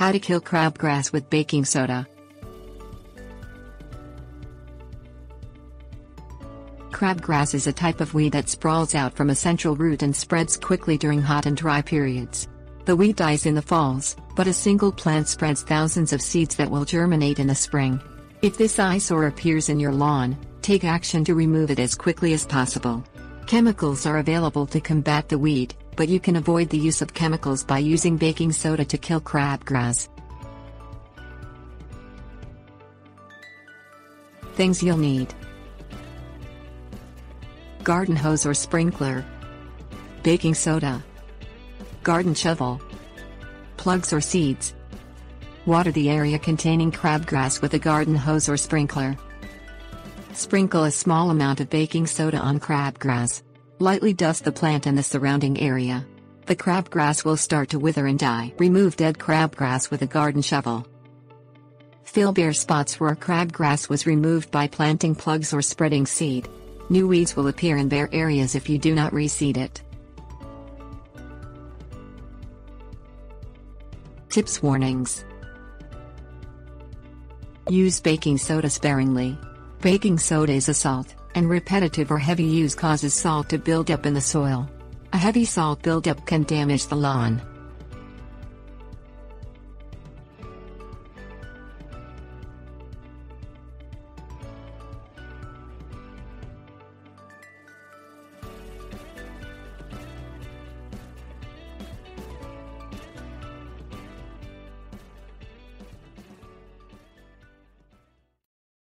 How to kill crabgrass with baking soda. Crabgrass is a type of weed that sprawls out from a central root and spreads quickly during hot and dry periods. The weed dies in the falls, but a single plant spreads thousands of seeds that will germinate in the spring. If this eyesore appears in your lawn, take action to remove it as quickly as possible. Chemicals are available to combat the weed, but you can avoid the use of chemicals by using baking soda to kill crabgrass. Things you'll need: garden hose or sprinkler, baking soda, garden shovel, plugs or seeds. Water the area containing crabgrass with a garden hose or sprinkler. Sprinkle a small amount of baking soda on crabgrass. Lightly dust the plant and the surrounding area. The crabgrass will start to wither and die. Remove dead crabgrass with a garden shovel. Fill bare spots where crabgrass was removed by planting plugs or spreading seed. New weeds will appear in bare areas if you do not reseed it. Tips: warnings. Use baking soda sparingly. Baking soda is a salt, and repetitive or heavy use causes salt to build up in the soil. A heavy salt buildup can damage the lawn.